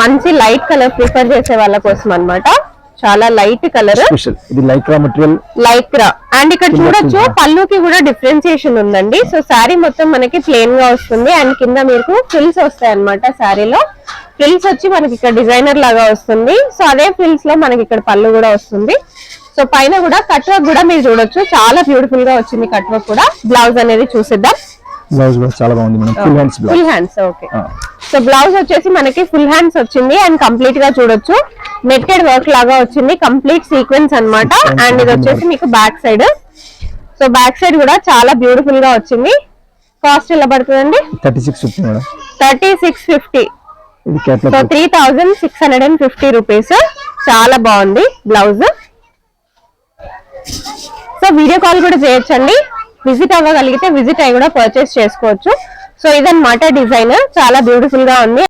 మంచి light colour prefer చేసే వాళ్ళ కోసం అన్నమాట. చాలా లైట్ కలర్, ఇది లైక్రా మెటీరియల్, లైక్రా. అండ్ ఇక్కడ చూడొచ్చు పళ్ళుకి కూడా డిఫరెన్సియేషన్ ఉందండి. సో శారీ మొత్తం మనకి ప్లెయిన్ గా వస్తుంది అండ్ కింద మీకు ఫ్రిల్స్ వస్తాయి అన్నమాట. శారీలో ఫ్రిల్స్ వచ్చి మనకి ఇక్కడ డిజైనర్ లాగా వస్తుంది. సో అదే ఫ్రిల్స్ లో మనకి ఇక్కడ పళ్ళు కూడా వస్తుంది. సో పైన కూడా కట్ వర్క్ కూడా మీరు చూడొచ్చు, చాలా బ్యూటిఫుల్ గా వచ్చింది కట్ వర్క్ కూడా. బ్లౌజ్ అనేది చూసిద్దాం. బ్లౌజ్ కూడా చాలా బాగుంది madam, full hands. Okay. So blouse వచ్చేసి మనకి ఫుల్ హ్యాండ్స్ వచ్చింది అండ్ కంప్లీట్ గా చూడొచ్చు నెట్టెడ్ వర్క్ లాగా వచ్చింది, కంప్లీట్ సీక్వెన్స్ అన్నమాట. అండ్ ఇది వచ్చేసి మీకు back side. So back side కూడా చాలా బ్యూటిఫుల్ గా వచ్చింది. కాస్ట్ ఎలా పడుతుందండి? 3650 మేడం. 3650. So 3650 rupees. చాలా బాగుంది బ్లౌజ్. సో వీడియో కాల్ కూడా చేయొచ్చండి, విజిట్ అవ్వగలిగితే విజిట్ అయ్యి కూడా పర్చేస్ చేసుకోవచ్చు. సో ఇదన్నమాట డిజైన్, చాలా బ్యూటిఫుల్ గా ఉంది.